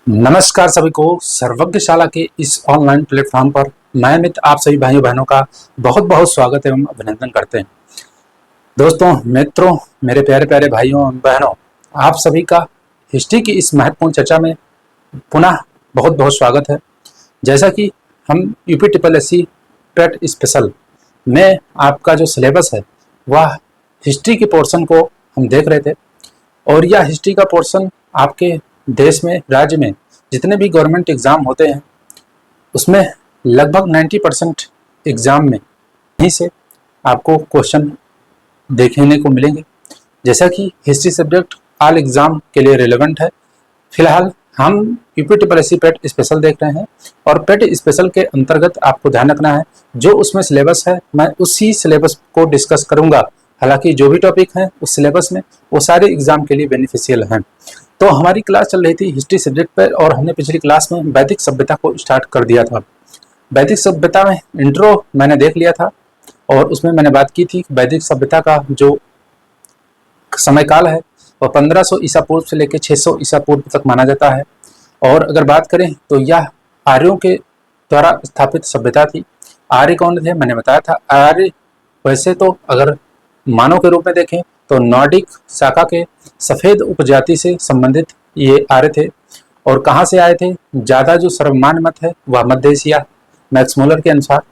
नमस्कार सभी को सर्वज्ञशाला के इस ऑनलाइन प्लेटफॉर्म पर मैं मित्र आप सभी भाइयों बहनों का बहुत बहुत स्वागत एवं अभिनंदन करते हैं। दोस्तों मित्रों, मेरे प्यारे प्यारे भाइयों एवं बहनों, आप सभी का हिस्ट्री की इस महत्वपूर्ण चर्चा में पुनः बहुत बहुत स्वागत है। जैसा कि हम यूपी ट्रिपल एस सी पेट स्पेशल में आपका जो सिलेबस है वह हिस्ट्री के पोर्शन को हम देख रहे थे, और यह हिस्ट्री का पोर्शन आपके देश में, राज्य में जितने भी गवर्नमेंट एग्ज़ाम होते हैं उसमें लगभग 90% एग्ज़ाम में यहीं से आपको क्वेश्चन देखने को मिलेंगे। जैसा कि हिस्ट्री सब्जेक्ट ऑल एग्ज़ाम के लिए रिलेवेंट है। फिलहाल हम यूपी ट्रिपल एस सी पेट स्पेशल देख रहे हैं, और पेट स्पेशल के अंतर्गत आपको ध्यान रखना है जो उसमें सिलेबस है मैं उसी सिलेबस को डिस्कस करूंगा। हालांकि जो भी टॉपिक हैं उस सिलेबस में वो सारे एग्जाम के लिए बेनिफिशियल हैं। तो हमारी क्लास चल रही थी हिस्ट्री सब्जेक्ट पर, और हमने पिछली क्लास में वैदिक सभ्यता को स्टार्ट कर दिया था। वैदिक सभ्यता में इंट्रो मैंने देख लिया था, और उसमें मैंने बात की थी वैदिक सभ्यता का जो समयकाल है वह 1500 ईसा पूर्व से लेकर 600 ईसा पूर्व तक माना जाता है। और अगर बात करें तो यह आर्यों के द्वारा स्थापित सभ्यता थी। आर्य कौन थे मैंने बताया था। आर्य वैसे तो अगर मानव के रूप में देखें तो नॉर्डिक शाखा के सफ़ेद उपजाति से संबंधित ये आर्य थे। और कहाँ से आए थे? ज़्यादा जो सर्वमान्य मत है वह मध्य एशिया, मैक्स मुलर के अनुसार,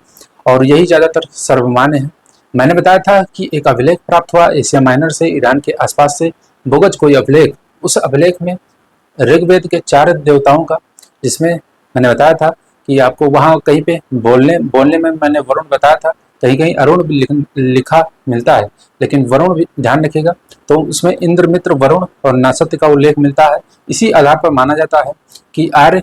और यही ज़्यादातर सर्वमान्य है। मैंने बताया था कि एक अभिलेख प्राप्त हुआ एशिया माइनर से, ईरान के आसपास से, बोगज कोई अभिलेख। उस अभिलेख में ऋग्वेद के 4 देवताओं का, जिसमें मैंने बताया था कि आपको वहाँ कहीं पे बोलने में मैंने वरुण बताया था, कहीं कहीं अरुण भी लिखा मिलता है, लेकिन वरुण भी ध्यान रखिएगा। तो उसमें इंद्र, मित्र, वरुण और नासत्य का उल्लेख मिलता है। इसी आधार पर माना जाता है कि आर्य,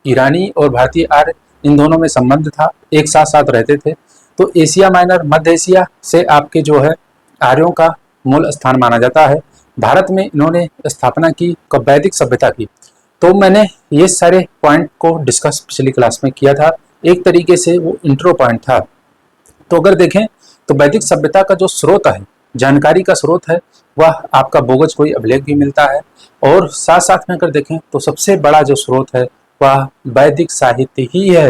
ईरानी और भारतीय आर्य, इन दोनों में संबंध था, एक साथ साथ रहते थे। तो एशिया माइनर, मध्य एशिया से आपके जो है आर्यों का मूल स्थान माना जाता है। भारत में इन्होंने स्थापना की, कब? वैदिक सभ्यता की। तो मैंने ये सारे पॉइंट को डिस्कस पिछली क्लास में किया था। एक तरीके से वो इंट्रो पॉइंट था। तो अगर देखें तो वैदिक सभ्यता का जो स्रोत है, जानकारी का स्रोत है, वह आपका बोगज कोई अभिलेख भी मिलता है। और साथ साथ में अगर देखें तो सबसे बड़ा जो स्रोत है वह वैदिक साहित्य ही है।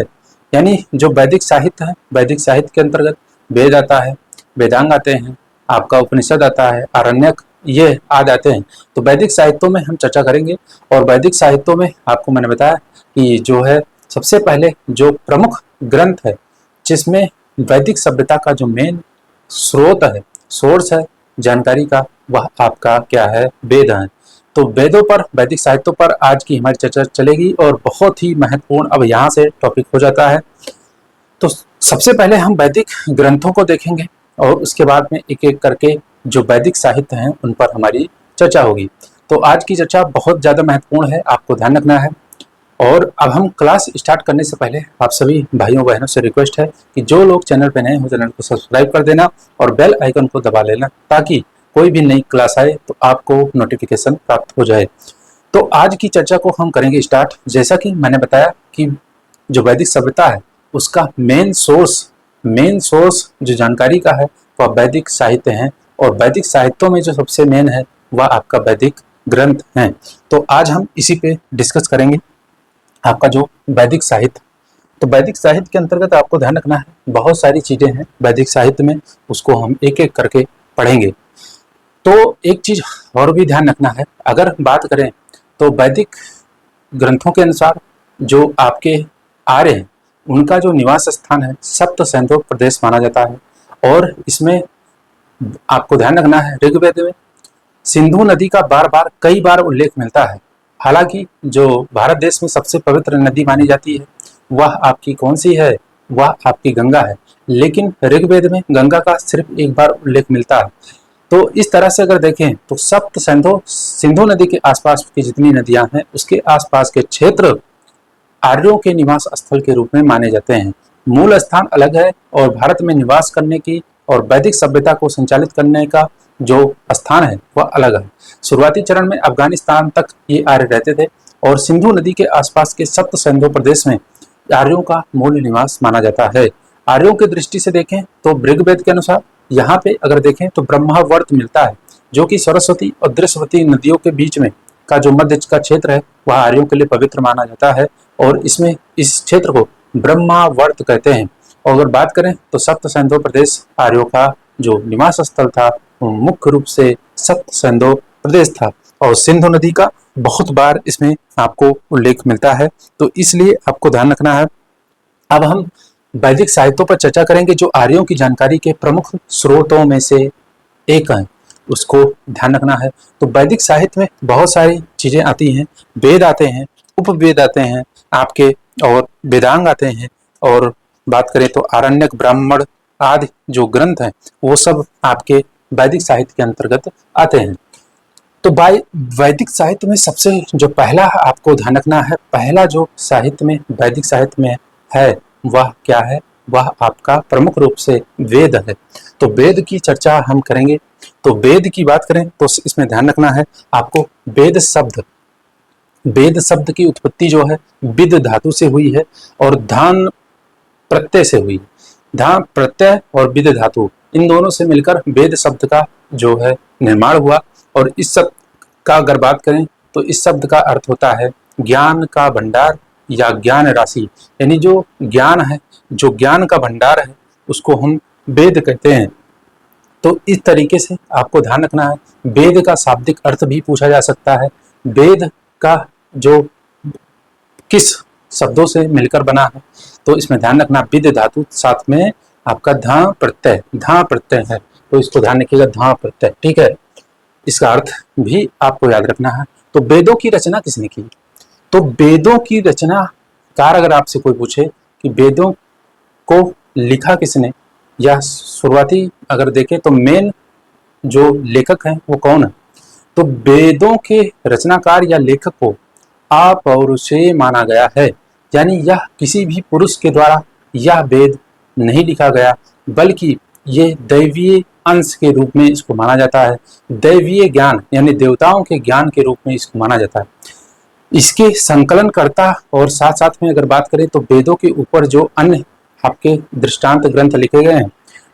यानी जो वैदिक साहित्य है, वैदिक साहित्य के अंतर्गत वेद आता है, वेदांग आते हैं, आपका उपनिषद आता है, आरण्यक, ये आ जाते हैं। तो वैदिक साहित्यों में हम चर्चा करेंगे। और वैदिक साहित्यों में आपको मैंने बताया कि जो है सबसे पहले जो प्रमुख ग्रंथ है जिसमें वैदिक सभ्यता का जो मेन स्रोत है, सोर्स है जानकारी का, वह आपका क्या है? वेद है। तो वेदों पर, वैदिक साहित्यों पर आज की हमारी चर्चा चलेगी, और बहुत ही महत्वपूर्ण अब यहाँ से टॉपिक हो जाता है। तो सबसे पहले हम वैदिक ग्रंथों को देखेंगे, और उसके बाद में एक एक करके जो वैदिक साहित्य हैं उन पर हमारी चर्चा होगी। तो आज की चर्चा बहुत ज़्यादा महत्वपूर्ण है, आपको ध्यान रखना है। और अब हम क्लास स्टार्ट करने से पहले आप सभी भाइयों बहनों से रिक्वेस्ट है कि जो लोग चैनल पर नए हो चैनल को सब्सक्राइब कर देना और बेल आइकन को दबा लेना, ताकि कोई भी नई क्लास आए तो आपको नोटिफिकेशन प्राप्त हो जाए। तो आज की चर्चा को हम करेंगे स्टार्ट। जैसा कि मैंने बताया कि जो वैदिक सभ्यता है उसका मेन सोर्स जो जानकारी का है वह वैदिक साहित्य है। और वैदिक साहित्यों में जो सबसे मेन है वह आपका वैदिक ग्रंथ है। तो आज हम इसी पे डिस्कस करेंगे, आपका जो वैदिक साहित्य। तो वैदिक साहित्य के अंतर्गत आपको ध्यान रखना है बहुत सारी चीज़ें हैं वैदिक साहित्य में, उसको हम एक एक करके पढ़ेंगे। तो एक चीज़ और भी ध्यान रखना है, अगर बात करें तो वैदिक ग्रंथों के अनुसार जो आपके आर्य हैं उनका जो निवास स्थान है सप्त सैंधव प्रदेश माना जाता है। और इसमें आपको ध्यान रखना है ऋग्वेद में सिंधु नदी का कई बार उल्लेख मिलता है। हालांकि जो भारत देश में सबसे पवित्र नदी मानी जाती है वह आपकी कौन सी है? वह आपकी गंगा है। लेकिन ऋग्वेद में गंगा का सिर्फ एक बार उल्लेख मिलता है। तो इस तरह से अगर देखें तो सप्त सिंधु नदी के आसपास की जितनी नदियां हैं उसके आसपास के क्षेत्र आर्यों के निवास स्थल के रूप में माने जाते हैं। मूल स्थान अलग है, और भारत में निवास करने की और वैदिक सभ्यता को संचालित करने का जो स्थान है वह अलग है। शुरुआती चरण में अफगानिस्तान तक ये आर्य रहते थे, और सिंधु नदी के आसपास के सप्त सिंधु प्रदेश में आर्यों का मूल निवास माना जाता है। आर्यों की दृष्टि से देखें तो ऋग्वेद के अनुसार यहाँ पे अगर देखें तो ब्रह्मावर्त मिलता है, जो कि सरस्वती और दृश्यवती नदियों के बीच में का जो मध्य का क्षेत्र है वह आर्यों के लिए पवित्र माना जाता है और इसमें इस क्षेत्र को ब्रह्मावर्त कहते हैं। और अगर बात करें तो सप्त सिंधु प्रदेश आर्यों का जो निवास स्थल था वो मुख्य रूप से सप्त सिंधु प्रदेश था और सिंधु नदी का बहुत बार इसमें आपको उल्लेख मिलता है, तो इसलिए आपको ध्यान रखना है। अब हम वैदिक साहित्यों पर चर्चा करेंगे जो आर्यों की जानकारी के प्रमुख स्रोतों में से एक है, उसको ध्यान रखना है। तो वैदिक साहित्य में बहुत सारी चीजें आती हैं, वेद आते हैं, उपवेद आते हैं आपके, और वेदांग आते हैं, और बात करें तो आरण्यक, ब्राह्मण आदि जो ग्रंथ हैं वो सब आपके वैदिक साहित्य के अंतर्गत आते हैं। तो वैदिक साहित्य में सबसे जो पहला आपको ध्यान रखना है, पहला जो साहित्य में वैदिक साहित्य में है वह क्या है, वह आपका प्रमुख रूप से वेद है। तो वेद की चर्चा हम करेंगे। तो वेद की बात करें तो इसमें ध्यान रखना है आपको, वेद शब्द की उत्पत्ति जो है विद धातु से हुई है और धान प्रत्यय से हुई। धान प्रत्यय और विद धातु इन दोनों से मिलकर वेद शब्द का जो है निर्माण हुआ। और इस शब्द का अगर बात करें तो इस शब्द का अर्थ होता है ज्ञान का भंडार या ज्ञान राशि, यानी जो ज्ञान है, जो ज्ञान का भंडार है उसको हम वेद कहते हैं। तो इस तरीके से आपको ध्यान रखना है। वेद का शाब्दिक अर्थ भी पूछा जा सकता है। वेद का जो किस शब्दों से मिलकर बना है, तो इसमें ध्यान रखना विद धातु साथ में आपका धा प्रत्यय है, तो इसको ध्यान रखिएगा, धा प्रत्यय, ठीक है। इसका अर्थ भी आपको याद रखना है। तो वेदों की रचना किसने की? तो वेदों की रचना कार अगर आपसे कोई पूछे कि वेदों को लिखा किसने, या शुरुआती अगर देखें तो मेन जो लेखक हैं वो कौन है, तो वेदों के रचनाकार या लेखक को अपौरुषेय माना गया है। यानी यह किसी भी पुरुष के द्वारा यह वेद नहीं लिखा गया, बल्कि ये दैवीय अंश के रूप में इसको माना जाता है। दैवीय ज्ञान यानी देवताओं के ज्ञान के रूप में इसको माना जाता है। इसके संकलनकर्ता और साथ साथ में अगर बात करें तो वेदों के ऊपर जो अन्य आपके दृष्टांत ग्रंथ लिखे गए हैं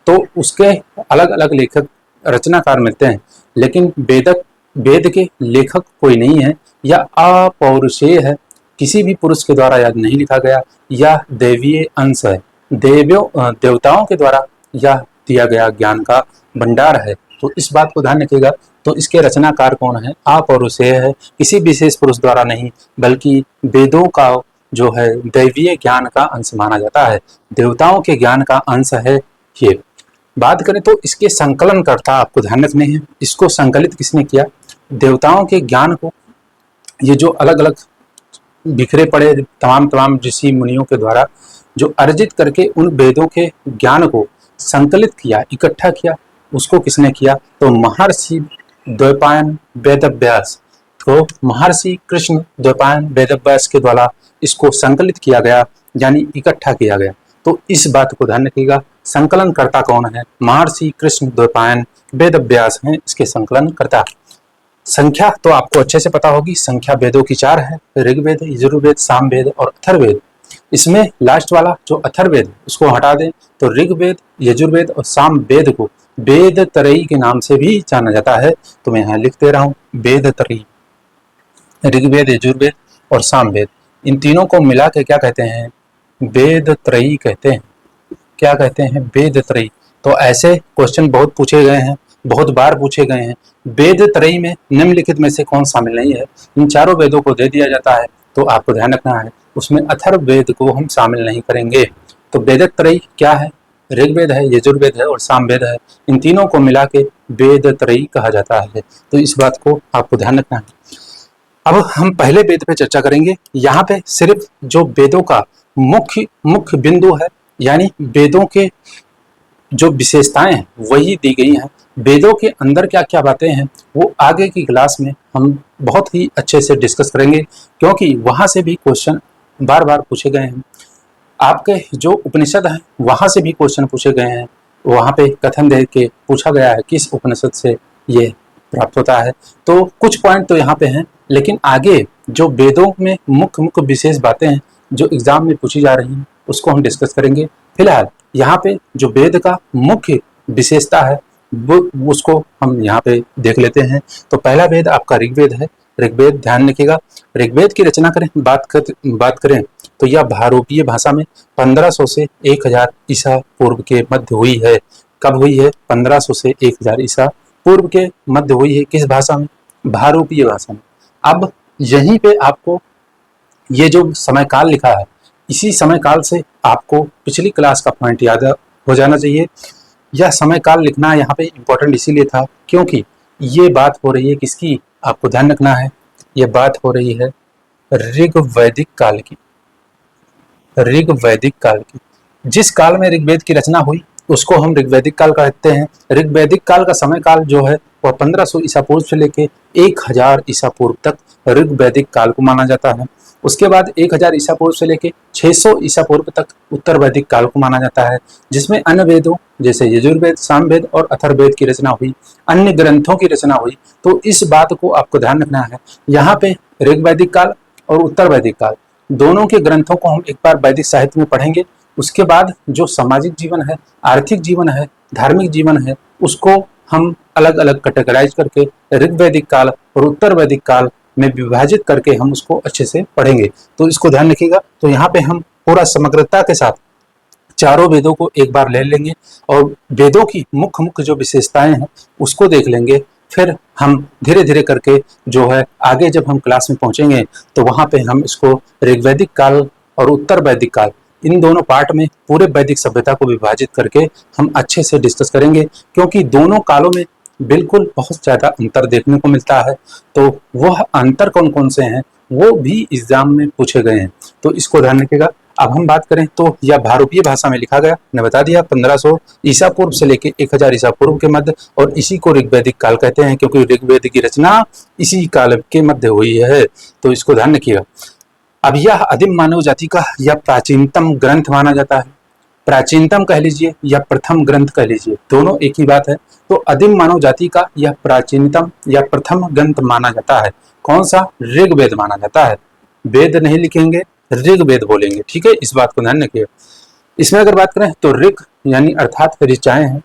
तो उसके अलग अलग लेखक रचनाकार मिलते हैं, लेकिन वेद के लेखक कोई नहीं है, या अपौरुषेय है, किसी भी पुरुष के द्वारा याद नहीं लिखा गया, या दैवीय अंश है, देवताओं के द्वारा यह दिया गया ज्ञान का भंडार है। तो इस बात को ध्यान रखिएगा। तो इसके रचनाकार कौन है? अपौरुषेय है, किसी विशेष पुरुष द्वारा नहीं, बल्कि वेदों का जो है दैवीय ज्ञान का अंश माना जाता है, देवताओं के ज्ञान का अंश है ये। बात करें तो इसके संकलनकर्ता आपको ध्यान रखने हैं। इसको संकलित किसने किया? देवताओं के ज्ञान को ये जो अलग अलग बिखरे पड़े तमाम ऋषि मुनियों के द्वारा जो अर्जित करके उन वेदों के ज्ञान को संकलित किया, इकट्ठा किया, उसको किसने किया? तो महर्षि द्वैपायन वेदव्यास। तो महर्षि कृष्ण द्वैपायन वेदव्यास के द्वारा इसको संकलित किया गया, यानी इकट्ठा किया गया। तो इस बात को ध्यान रखिएगा, संकलनकर्ता कौन है? महर्षि कृष्ण द्वैपायन वेदव्यास हैं इसके संकलनकर्ता। संख्या तो आपको अच्छे से पता होगी, संख्या वेदों की 4 है, ऋग्वेद, यजुर्वेद, सामवेद और अथर्ववेद। इसमें लास्ट वाला जो अथर्ववेद उसको हटा दें तो ऋग्वेद, यजुर्वेद और सामवेद को वेद त्रयी के नाम से भी जाना जाता है। तो मैं यहाँ लिख दे रहा हूँ वेद त्रयी, ऋग्वेद, यजुर्वेद और सामवेद, इन तीनों को मिला के क्या कहते हैं? वेद त्रयी कहते हैं। क्या कहते हैं? वेद त्रयी। तो ऐसे क्वेश्चन बहुत पूछे गए हैं, बहुत बार पूछे गए हैं। वेद त्रयी में निम्नलिखित में से कौन शामिल नहीं है? इन चारों वेदों को दे दिया जाता है, तो आपको ध्यान रखना है उसमें अथर्ववेद को हम शामिल नहीं करेंगे। तो वेद त्रयी क्या है? ऋग्वेद है, यजुर्वेद है और सामवेद है, इन तीनों को मिला के वेद त्रयी कहा जाता है। तो इस बात को आपको ध्यान रखना है। अब हम पहले वेद पे चर्चा करेंगे। यहाँ पे सिर्फ जो वेदों का मुख्य बिंदु है, यानी वेदों के जो विशेषताएं हैं वही दी गई हैं। वेदों के अंदर क्या क्या बातें हैं वो आगे की क्लास में हम बहुत ही अच्छे से डिस्कस करेंगे, क्योंकि वहां से भी क्वेश्चन बार बार पूछे गए हैं। आपके जो उपनिषद हैं वहां से भी क्वेश्चन पूछे गए हैं, वहां पे कथन दे के पूछा गया है किस उपनिषद से ये प्राप्त होता है। तो कुछ पॉइंट तो यहाँ पे हैं, लेकिन आगे जो वेदों में मुख्य विशेष बातें हैं जो एग्जाम में पूछी जा रही हैं उसको हम डिस्कस करेंगे। फिलहाल यहाँ पे जो वेद का मुख्य विशेषता है वो उसको हम यहाँ पे देख लेते हैं। तो पहला वेद आपका ऋग्वेद है। ऋग्वेद ध्यान रखिएगा। ऋग्वेद की रचना बात करें तो यह भारोपीय भाषा में 1500 से 1000 ईसा पूर्व के मध्य हुई है। कब हुई है? 1500 से 1000 ईसा पूर्व के मध्य हुई है। किस भाषा में? भारोपीय भाषा में। अब यहीं पे आपको ये जो समय काल लिखा है, इसी समय काल से आपको पिछली क्लास का पॉइंट याद हो जाना चाहिए। यह समय काल लिखना यहाँ पे इम्पोर्टेंट इसीलिए था क्योंकि ये बात हो रही है किसकी? आपको ध्यान रखना है, ये बात हो रही है ऋग्वैदिक काल की। ऋग्वैदिक काल की, जिस काल में ऋग्वेद की रचना हुई उसको हम ऋग्वैदिक काल कहते हैं। ऋग्वैदिक काल का समय काल जो है वह 1500 ईसा पूर्व से लेके 1000 ईसा पूर्व तक ऋग्वैदिक काल को माना जाता है। उसके बाद 1000 ईसा पूर्व से लेके 600 ईसा पूर्व तक उत्तर वैदिक काल को माना जाता है, जिसमें अन्य वेदों जैसे यजुर्वेद, सामवेद और अथर्ववेद की रचना हुई, अन्य ग्रंथों की रचना हुई। तो इस बात को आपको ध्यान रखना है, यहाँ पे ऋग्वैदिक काल और उत्तर वैदिक काल दोनों के ग्रंथों को हम एक बार वैदिक साहित्य में पढ़ेंगे। उसके बाद जो सामाजिक जीवन है, आर्थिक जीवन है, धार्मिक जीवन है, उसको हम अलग अलग कैटेगराइज करके ऋग्वैदिक काल और उत्तर वैदिक काल में विभाजित करके हम उसको अच्छे से पढ़ेंगे। तो इसको ध्यान रखिएगा। तो यहाँ पे हम पूरा समग्रता के साथ चारों वेदों को एक बार ले लेंगे और वेदों की मुख्य मुख्य जो विशेषताएं हैं उसको देख लेंगे। फिर हम धीरे धीरे करके जो है आगे जब हम क्लास में पहुंचेंगे तो वहां पे हम इसको ऋग्वैदिक काल और उत्तर वैदिक काल इन दोनों पार्ट में पूरे वैदिक सभ्यता को विभाजित करके हम अच्छे से डिस्कस करेंगे, क्योंकि दोनों कालों में बिल्कुल बहुत ज़्यादा अंतर देखने को मिलता है। तो वह अंतर कौन कौन से हैं वो भी एग्जाम में पूछे गए हैं, तो इसको ध्यान रखिएगा। अब हम बात करें तो यह भारोपीय भाषा में लिखा गया, ने बता दिया 1500 ईसा पूर्व से लेकर 1000 ईसा पूर्व के मध्य, और इसी को ऋग्वैदिक काल कहते हैं क्योंकि ऋग्वेद की रचना इसी काल के मध्य हुई है। तो इसको ध्यान रखिएगा। अब यह आदिम मानव जाति का यह प्राचीनतम ग्रंथ माना जाता है। प्राचीनतम कह लीजिए या प्रथम ग्रंथ कह लीजिए, दोनों एक ही बात है। तो आदिम मानव जाति का यह प्राचीनतम या प्रथम ग्रंथ माना जाता है। कौन सा? ऋग्वेद माना जाता है। वेद नहीं लिखेंगे, ऋग्वेद बोलेंगे, ठीक है, इस बात को ध्यान रखिए। इसमें अगर बात करें तो ऋग यानी अर्थात ऋचाएं हैं,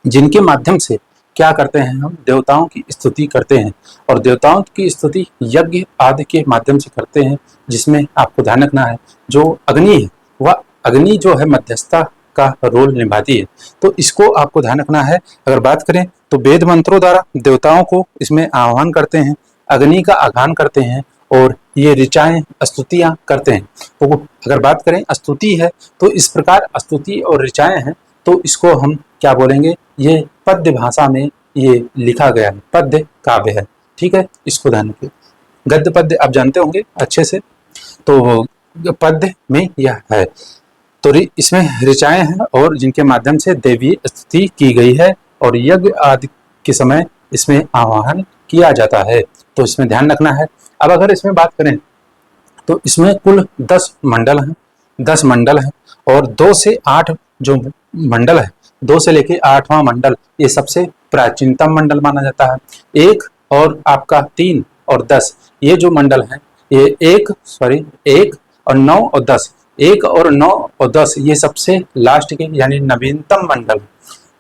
जिनके माध्यम से क्या करते हैं हम देवताओं की स्तुति करते हैं, और देवताओं की स्तुति यज्ञ आदि के माध्यम से करते हैं, जिसमें आपको ध्यान रखना है जो अग्नि है वह अग्नि जो है मध्यस्थता का रोल निभाती है। तो इसको आपको ध्यान रखना है। अगर बात करें तो वेद मंत्रों द्वारा देवताओं को इसमें आह्वान करते हैं, अग्नि का आह्वान करते हैं और ये ऋचाएं स्तुतियां करते हैं। तो अगर बात करें स्तुति है तो इस प्रकार स्तुति और ऋचाएं हैं, तो इसको हम क्या बोलेंगे? ये पद्य भाषा में ये लिखा गया है, पद्य काव्य है, ठीक है, इसको ध्यान रखिए। गद्य पद्य आप जानते होंगे अच्छे से, तो पद्य में यह है। तो इसमें ऋचाएं हैं और जिनके माध्यम से देवी स्तुति की गई है और यज्ञ आदि के समय इसमें आह्वान किया जाता है, तो इसमें ध्यान रखना है। अब अगर इसमें बात करें तो इसमें कुल 10 मंडल हैं, 10 मंडल हैं, और 2 से 8 जो मंडल है, 2 से लेके 8वां मंडल ये सबसे प्राचीनतम मंडल माना जाता है। 1 और आपका 3 और 10 ये जो मंडल हैं, ये 1 और 9 और 10, 1 और 9 और 10 ये सबसे लास्ट के यानी नवीनतम मंडल।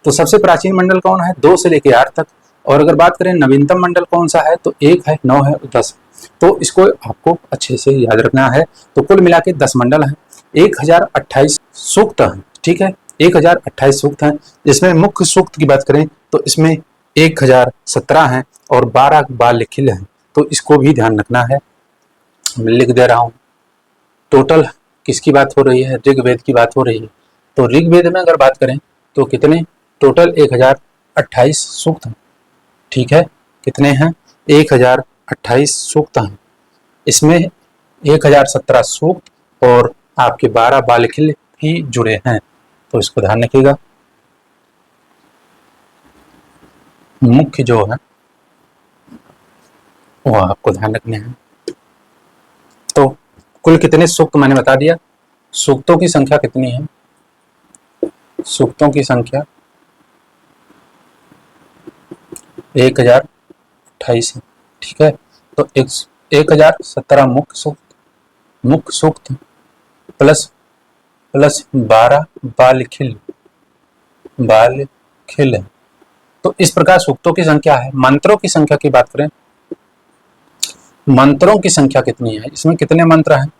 तो सबसे प्राचीन मंडल कौन है? 2 से लेके 8 तक। और अगर बात करें नवीनतम मंडल कौन सा है, तो 1 है, 9 है और 10। तो इसको आपको अच्छे से याद रखना है। तो कुल मिला के 10 मंडल हैं, 1028 सूक्त हैं, ठीक है, 1028 सूक्त हैं। जिसमें मुख्य सूक्त की बात करें तो इसमें 1017 हैं और 12 बाल खिल हैं। तो इसको भी ध्यान रखना है, मैं लिख दे रहा हूँ। टोटल किसकी बात हो रही है? ऋग्वेद की बात हो रही है। तो ऋग्वेद में अगर बात करें तो कितने? टोटल 1028 सूक्त हैं, ठीक है, कितने हैं? 1028 सूक्त हैं। इसमें 1017 सूक्त और आपके 12 बालखिल भी जुड़े हैं, तो इसको ध्यान रखिएगा। मुख्य जो है वो आपको ध्यान रखने हैं। तो कुल कितने सूक्त मैंने बता दिया। सूक्तों की संख्या कितनी है? सूक्तों की संख्या 1028 है, ठीक है। तो 1017 मुख्य सूक्त प्लस 12 बालखिल है। तो इस प्रकार सूक्तों की संख्या है। मंत्रों की संख्या की बात करें मंत्रों की संख्या कितनी है, इसमें कितने मंत्र हैं?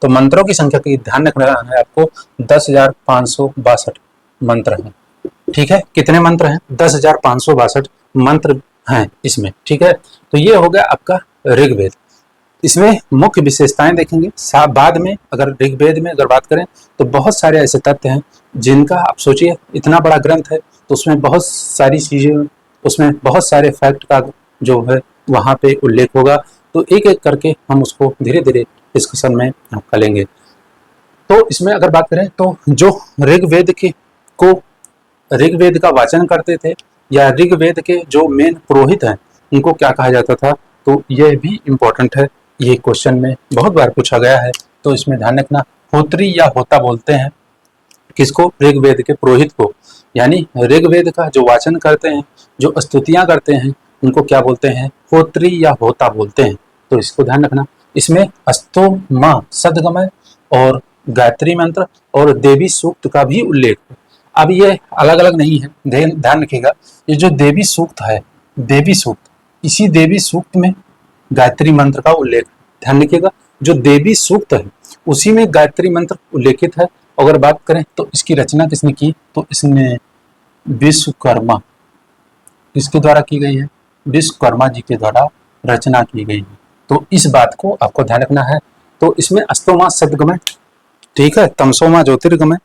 तो मंत्रों की संख्या की ध्यान रखना है आपको, 10,562 मंत्र हैं। ठीक है, कितने मंत्र हैं? 10,562 मंत्र हैं इसमें। ठीक है, तो ये हो गया आपका ऋग्वेद। इसमें मुख्य विशेषताएं देखेंगे बाद में। अगर ऋग्वेद में अगर बात करें तो बहुत सारे ऐसे तथ्य हैं जिनका, आप सोचिए इतना बड़ा ग्रंथ है तो उसमें बहुत सारी चीजें, उसमें बहुत सारे फैक्ट का जो है वहाँ पे उल्लेख होगा। तो एक एक करके हम उसको धीरे धीरे डिस्कशन में कर लेंगे। तो इसमें अगर बात करें तो जो ऋग्वेद के को ऋग्वेद का वाचन करते थे या ऋग्वेद के जो मेन पुरोहित हैं उनको क्या कहा जाता था, तो यह भी इम्पोर्टेंट है। ये क्वेश्चन में बहुत बार पूछा गया है, तो इसमें ध्यान रखना। होत्री या होता बोलते हैं किसको? ऋग्वेद के पुरोहित को। यानी ऋग्वेद का जो वाचन करते हैं, जो स्तुतियां करते हैं, उनको क्या बोलते हैं? होत्री या होता बोलते हैं। तो इसको ध्यान रखना। इसमें अस्तोमा, सदगमय और गायत्री मंत्र और देवी सूक्त का भी उल्लेख है। अब ये अलग अलग नहीं है, ध्यान रखिएगा। ये जो देवी सूक्त है, देवी सूक्त, इसी देवी सूक्त में गायत्री मंत्र का उल्लेख, ध्यान रखिएगा। जो देवी सूक्त है उसी में गायत्री मंत्र उल्लेखित है। अगर बात करें तो इसकी रचना किसने की, तो इसने विश्वकर्मा, किसके द्वारा की गई है? विश्वकर्मा जी के द्वारा रचना की गई है। तो इस बात को आपको ध्यान रखना है। तो इसमें अस्तोमा सदगमय, ठीक है, तमसोमा ज्योतिर्गमय,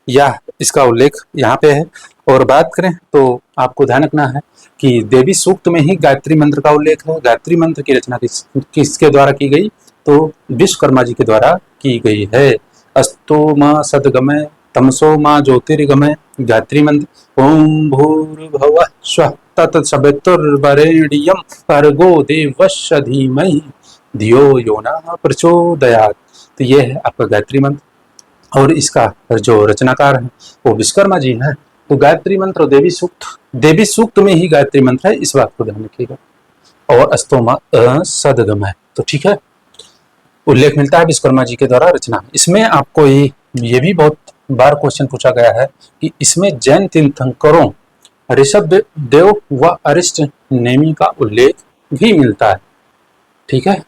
या इसका उल्लेख यहाँ पे है। और बात करें तो आपको ध्यान रखना है कि देवी सूक्त में ही गायत्री मंत्र का उल्लेख है। गायत्री मंत्र की रचना किसके द्वारा की गई, तो विश्वकर्मा जी के द्वारा की गई है। अस्तोमा सदगमय, तमसोमा ज्योतिर्गमय, गायत्री मंत्र। ओम भूर्भुवः स्वः तत्सवितुर्वरेण्यं भर्गो देवस्य धीमहि धियो यो नः प्रचोदयात्। तो ये है आपका गायत्री मंत्र, और इसका जो रचनाकार है वो विश्वकर्मा जी हैं। तो गायत्री मंत्र और देवी सूक्त में ही गायत्री मंत्र है, इस बात को ध्यान रखिएगा। और अस्तोमा सदगमय, तो ठीक है, उल्लेख मिलता है विश्वकर्मा जी के द्वारा रचना। इसमें आपको ये भी बहुत बार क्वेश्चन पूछा गया है कि इसमें जैन तीर्थंकरों ऋषभ देव व अरिष्ट नेमि का उल्लेख भी मिलता है। ठीक है,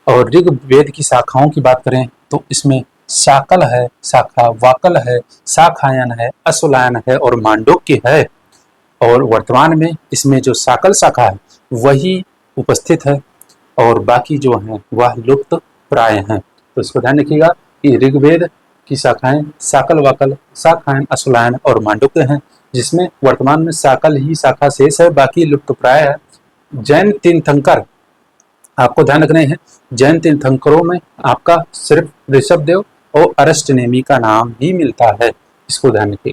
और ऋग्वेद की शाखाओं की बात करें तो इसमें शाकल है, शाखा वाकल है, शाखायन है, अश्वलायन है और मांडुक्य है। और वर्तमान में इसमें जो शाकल शाखा है वही उपस्थित है और बाकी जो हैं वह लुप्त प्राय हैं। तो इसको ध्यान रखिएगा कि ऋग्वेद की शाखाएं शाकल वाकल, शाखायन, अश्वलायन और मांडुक्य हैं, जिसमें वर्तमान में शाकल ही शाखा शेष है, बाकी लुप्त प्राय है। जैन तीर्थंकर आपको ध्यान रखने हैं, जैन तीर्थंकरों में आपका सिर्फ ऋषभदेव और अरिष्ट नेमि का नाम ही मिलता है, इसको ध्यान रखिए।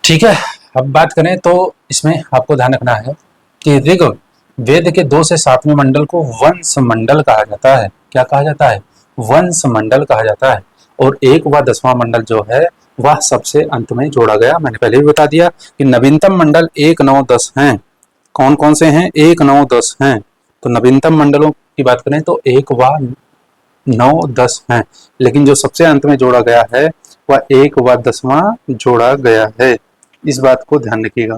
ठीक है, अब बात करें तो इसमें आपको ध्यान रखना है कि ऋग्वेद के 2 से 7वें मंडल को वंश मंडल कहा जाता है। क्या कहा जाता है? वंश मंडल कहा जाता है। और 1 व 10वां मंडल जो है वह सबसे अंत में जोड़ा गया। मैंने पहले भी बता दिया कि नवीनतम मंडल 1, 9, 10 हैं। कौन कौन से हैं? 1, 9, 10 हैं। तो नवीनतम मंडलों की बात करें तो 1 व 9, 10 हैं, लेकिन जो सबसे अंत में जोड़ा गया है वह 1 व 10वां जोड़ा गया है। इस बात को ध्यान रखिएगा।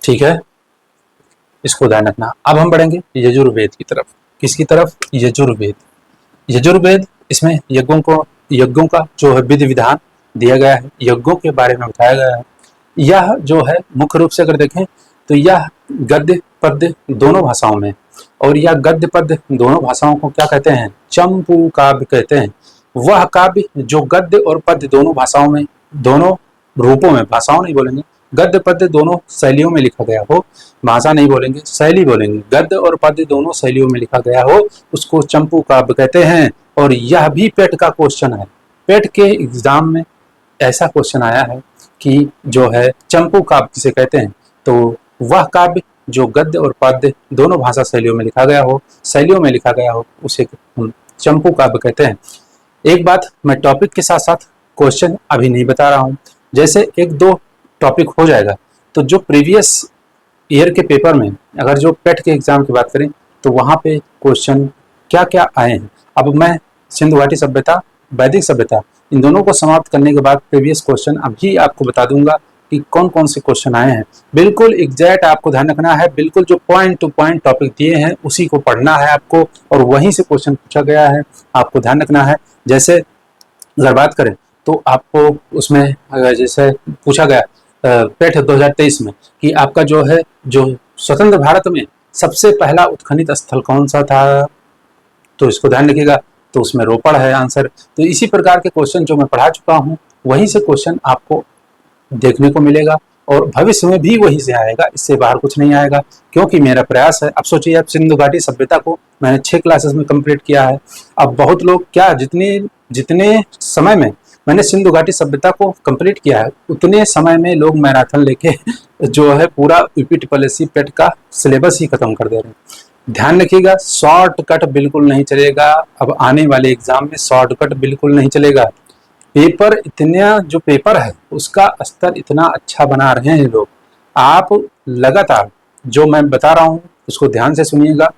ठीक है, इसको ध्यान रखना। अब हम बढ़ेंगे यजुर्वेद की तरफ। किसकी तरफ? यजुर्वेद। यजुर्वेद, इसमें यज्ञों का जो है विधि विधान दिया गया है, यज्ञों के बारे में बताया गया है। यह जो है मुख्य रूप से अगर देखें तो यह गद्य पद्य दोनों भाषाओं में, और यह गद्य पद्य दोनों भाषाओं को क्या कहते हैं? चंपू काव्य कहते हैं। वह काव्य जो गद्य और पद्य दोनों भाषाओं में, दोनों रूपों में, भाषाओं नहीं बोलेंगे, गद्य पद्य दोनों शैलियों में लिखा गया हो, भाषा नहीं बोलेंगे, शैली बोलेंगे, गद्य और पद्य दोनों शैलियों में लिखा गया हो, उसको चंपू काव्य कहते हैं। और यह भी पेट का क्वेश्चन है। पेट के एग्जाम में ऐसा क्वेश्चन आया है कि जो है चंपू काव्य किसे कहते हैं, तो वह काव्य जो गद्य और पद्य दोनों भाषा शैलियों में लिखा गया हो, शैलियों में लिखा गया हो, उसे हम चंपू काव्य कहते हैं। एक बात मैं टॉपिक के साथ साथ क्वेश्चन अभी नहीं बता रहा हूँ, जैसे 1-2 टॉपिक हो जाएगा तो जो प्रीवियस ईयर के पेपर में, अगर जो पेट के एग्जाम की बात करें तो वहाँ पे क्वेश्चन क्या क्या आए हैं। अब मैं सिंधु घाटी सभ्यता, वैदिक सभ्यता, इन दोनों को समाप्त करने के बाद प्रीवियस क्वेश्चन अभी आपको बता दूंगा कि कौन कौन से क्वेश्चन आए हैं। बिल्कुल एग्जैक्ट आपको ध्यान रखना है, बिल्कुल जो पॉइंट टू पॉइंट टॉपिक दिए हैं उसी को पढ़ना है आपको, और वहीं से क्वेश्चन पूछा गया है, आपको ध्यान रखना है। जैसे अगर बात करें तो आपको उसमें जैसे पूछा गया पेट 2023 में कि आपका जो है जो स्वतंत्र भारत में सबसे पहला उत्खनित स्थल कौन सा था, तो इसको ध्यान रखिएगा, तो उसमें रोपड़ है आंसर। तो इसी प्रकार के क्वेश्चन जो मैं पढ़ा चुका हूँ वहीं से क्वेश्चन आपको देखने को मिलेगा, और भविष्य में भी वही से आएगा, इससे बाहर कुछ नहीं आएगा, क्योंकि मेरा प्रयास है। अब सोचिए, अब सिंधु घाटी सभ्यता को मैंने 6 क्लासेस में कंप्लीट किया है। अब बहुत लोग क्या जितने समय में मैंने सिंधु घाटी सभ्यता को कंप्लीट किया है उतने समय में लोग मैराथन लेके जो है पूरा यूपी पेट का सिलेबस ही खत्म कर दे रहे हैं। ध्यान रखिएगा, शॉर्टकट बिल्कुल नहीं चलेगा। अब आने वाले एग्जाम में शॉर्टकट बिल्कुल नहीं चलेगा। पेपर इतना जो पेपर है उसका स्तर इतना अच्छा बना रहे हैं लोग। आप लगातार जो मैं बता रहा हूँ उसको ध्यान से सुनिएगा।